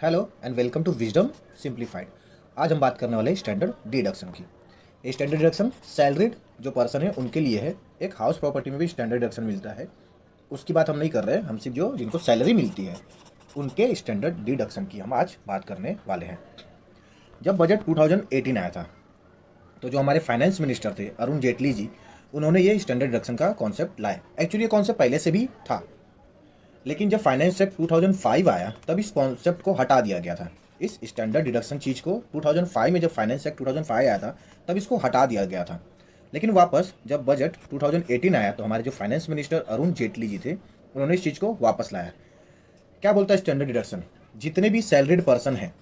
Hello and welcome to Wisdom Simplified. आज हम बात करने वाले हैं स्टैंडर्ड डिडक्शन की। ये स्टैंडर्ड डिडक्शन सैलरीड जो पर्सन है उनके लिए है। एक हाउस प्रॉपर्टी में भी स्टैंडर्ड डिडक्शन मिलता है, उसकी बात हम नहीं कर रहे हैं। हम सिर्फ जो जिनको सैलरी मिलती है उनके स्टैंडर्ड डिडक्शन की हम आज बात करने वाले हैं। जब बजट 2018 आया था तो जो हमारे फाइनेंस मिनिस्टर थे अरुण जेटली जी, उन्होंने ये स्टैंडर्ड डिडक्शन का कॉन्सेप्ट लाया। एक्चुअली ये कॉन्सेप्ट पहले से भी था, लेकिन जब फाइनेंस एक्ट 2005 आया तब इस कॉन्सेप्ट को हटा दिया गया था। इस स्टैंडर्ड डिडक्शन चीज़ को 2005 में, जब फाइनेंस एक्ट 2005 आया था तब इसको हटा दिया गया था। लेकिन वापस जब बजट 2018 आया तो हमारे जो फाइनेंस मिनिस्टर अरुण जेटली जी थे उन्होंने इस चीज़ को वापस लाया। क्या बोलता है स्टैंडर्ड डिडक्शन? जितने भी सैलरीड पर्सन हैं,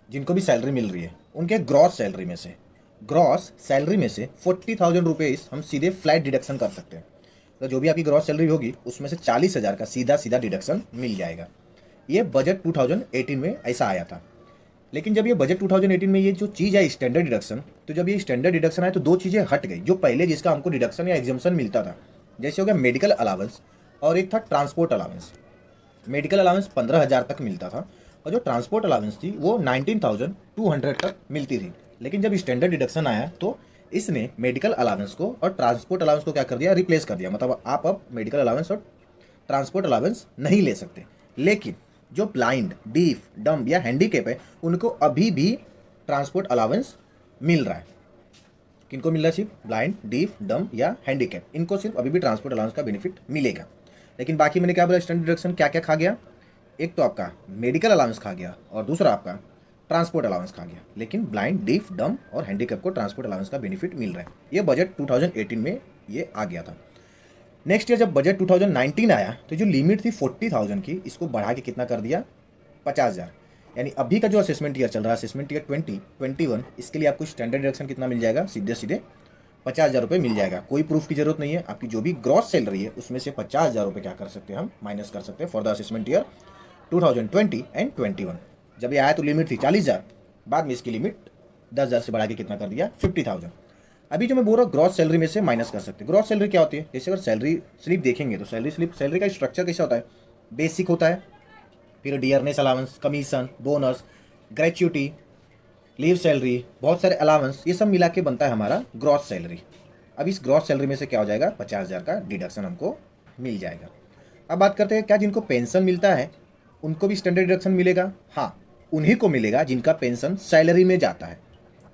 जिनको भी सैलरी मिल रही है, उनके ग्रॉस सैलरी में से 40,000 रुपीज़ हम सीधे फ्लैट डिडक्शन कर सकते हैं। तो जो भी आपकी ग्रॉस सैलरी होगी उसमें से 40,000 का सीधा सीधा डिडक्शन मिल जाएगा। ये बजट 2018 में ऐसा आया था। लेकिन जब ये बजट 2018 में ये जो चीज़ आई स्टैंडर्ड डिडक्शन, तो जब ये स्टैंडर्ड डिडक्शन आया तो दो चीज़ें हट गई जो पहले जिसका हमको डिडक्शन या एग्जाम्पशन मिलता था। जैसे हो गया मेडिकल अलाउंस और एक था ट्रांसपोर्ट अलाउंस। मेडिकल अलाउंस 15,000 तक मिलता था और जो ट्रांसपोर्ट अलाउंस थी वो 19,200 तक मिलती थी। लेकिन जब स्टैंडर्ड डिडक्शन आया तो इसने मेडिकल अलाउंस को और ट्रांसपोर्ट अलाउंस को क्या कर दिया, रिप्लेस कर दिया। मतलब आप अब मेडिकल अलाउंस और ट्रांसपोर्ट अलाउंस नहीं ले सकते। लेकिन जो ब्लाइंड, डीफ, डम्ब या हैंडीकेप है उनको अभी भी ट्रांसपोर्ट अलाउंस मिल रहा है। किनको मिल रहा है? सिर्फ ब्लाइंड, डीफ, डम्ब या हैंडीकेप, इनको सिर्फ अभी भी ट्रांसपोर्ट अलाउंस का बेनिफिट मिलेगा। लेकिन बाकी मैंने क्या बोला, स्टैंडर्ड डिडक्शन क्या क्या खा गया? एक तो आपका मेडिकल अलाउंस खा गया और दूसरा आपका ट्रांसपोर्ट अलाउंस खा गया। लेकिन ब्लाइंड, डीफ, डम और हैंडीकैप को ट्रांसपोर्ट अलाउंस का बेनिफिट मिल रहा है। ये बजट 2018 में ये आ गया था। नेक्स्ट ईयर जब बजट 2019 आया तो जो लिमिट थी 40,000 की, इसको बढ़ा के कितना कर दिया? 50,000। यानी अभी का जो असेसमेंट ईयर चल रहा है, असेसमेंट ईयर 2021, इसके लिए आपको स्टैंडर्ड डिडक्शन कितना मिल जाएगा? सीधे सीधे 50,000 रुपये मिल जाएगा। कोई प्रूफ की जरूरत नहीं है। आपकी जो भी ग्रॉस सैलरी है उसमें से 50,000 रुपये क्या कर सकते हैं, हम माइनस कर सकते हैं for the assessment year 2020 and 21। जब ये आया तो लिमिट थी 40,000, बाद में इसकी लिमिट 10,000 से बढ़ा के कितना कर दिया? 50,000। अभी जो मैं बोल रहा हूँ ग्रॉस सैलरी में से माइनस कर सकते हैं। ग्रॉस सैलरी क्या होती है? जैसे अगर सैलरी स्लिप देखेंगे तो सैलरी का स्ट्रक्चर कैसा होता है? बेसिक होता है, फिर dearness allowance, commission, bonus, gratuity, leave salary, बहुत सारे अलाउंस, ये सब मिला के बनता है हमारा ग्रॉस सैलरी। अब इस ग्रॉस सैलरी में से क्या हो जाएगा? 50,000 का डिडक्शन हमको मिल जाएगा। अब बात करते हैं क्या जिनको पेंशन मिलता है उनको भी स्टैंडर्ड डिडक्शन मिलेगा? हाँ, उन्हीं को मिलेगा जिनका पेंशन सैलरी में जाता है।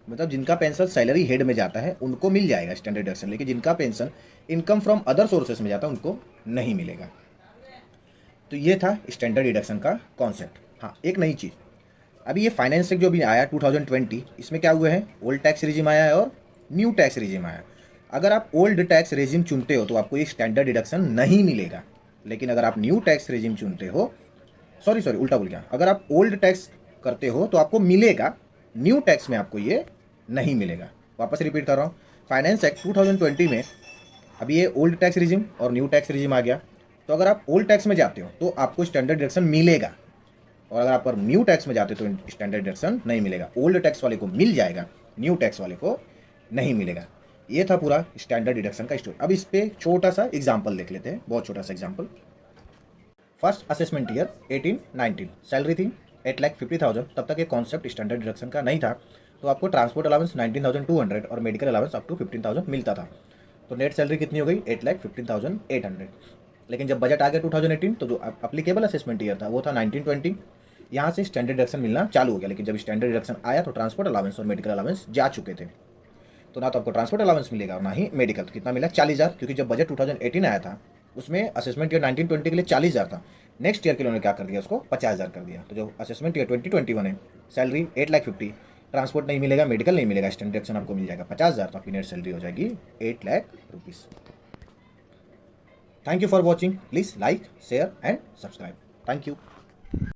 मतलब जिनका पेंशन सैलरी हेड में जाता है उनको मिल जाएगा स्टैंडर्ड डिडक्शन। लेकिन जिनका pension income from other sources में जाता है उनको नहीं मिलेगा। तो ये था स्टैंडर्ड डिडक्शन का कॉन्सेप्ट। हाँ, एक नई चीज़, अभी ये फाइनेंस एक्ट जो भी आया 2020, इसमें क्या हुए हैं? ओल्ड टैक्स रिजिम आया है और न्यू टैक्स रिजिम आया। अगर आप ओल्ड टैक्स रिजिम चुनते हो तो आपको ये स्टैंडर्ड डिडक्शन नहीं मिलेगा। लेकिन अगर आप न्यू टैक्स रिजिम चुनते हो, सॉरी उल्टा बोल गया, अगर आप ओल्ड टैक्स करते हो तो आपको मिलेगा, न्यू टैक्स में आपको ये नहीं मिलेगा। वापस रिपीट कर रहा हूँ, फाइनेंस एक्ट 2020 में अभी ये ओल्ड टैक्स रिजिम और न्यू टैक्स रिजिम आ गया। तो अगर आप ओल्ड टैक्स में जाते हो तो आपको स्टैंडर्ड डिडक्शन मिलेगा, और अगर आप पर न्यू टैक्स में जाते हो तो स्टैंडर्ड डिडक्शन नहीं मिलेगा। ओल्ड टैक्स वाले को मिल जाएगा, न्यू टैक्स वाले को नहीं मिलेगा। ये था पूरा स्टैंडर्ड डिडक्शन का स्टोरी। अब इस पे छोटा सा एग्जांपल देख लेते हैं, बहुत छोटा सा example. First assessment year 18-19, salary थी 8,50,000। तब तक ये कॉन्सेप्ट स्टैंडर्ड डिडक्शन का नहीं था। तो आपको ट्रांसपोर्ट अलाउंस 19,200 और मेडिकल अलाउंस अप टू 15,000 मिलता था। तो नेट सैलरी कितनी हो गई? 8,15,800। लेकिन जब बजट आ गया 2018 तो जो अप्लीकेबल असेसमेंट ईयर था वो था 1920। यहाँ से स्टैंडर्ड डिडक्शन मिलना चालू हो गया। लेकिन जब स्टैंडर्ड डिडक्शन आया तो ट्रांसपोर्ट अलाउंस और मेडिकल अलाउंस जा चुके थे। तो ना तो आपको ट्रांसपोर्ट अलाउंस मिलेगा और ना ही मेडिकल। तो कितना मिला? 40,000। क्योंकि जब बजट 2018 आया था उसमें असेसमेंट ईयर 1920 के लिए 40,000 था। नेक्स्ट ईयर के लिए उन्होंने क्या कर दिया? उसको 50,000 कर दिया। तो जो असेसमेंट ईयर 2021 है, सैलरी 8,50,000, ट्रांसपोर्ट नहीं मिलेगा, मेडिकल नहीं मिलेगा, स्टैंडर्ड डिडक्शन आपको मिल जाएगा 50,000। तो आपकी नेट सैलरी हो जाएगी 8,00,000 rupees. Thank you for watching. Please like, share and subscribe. Thank you.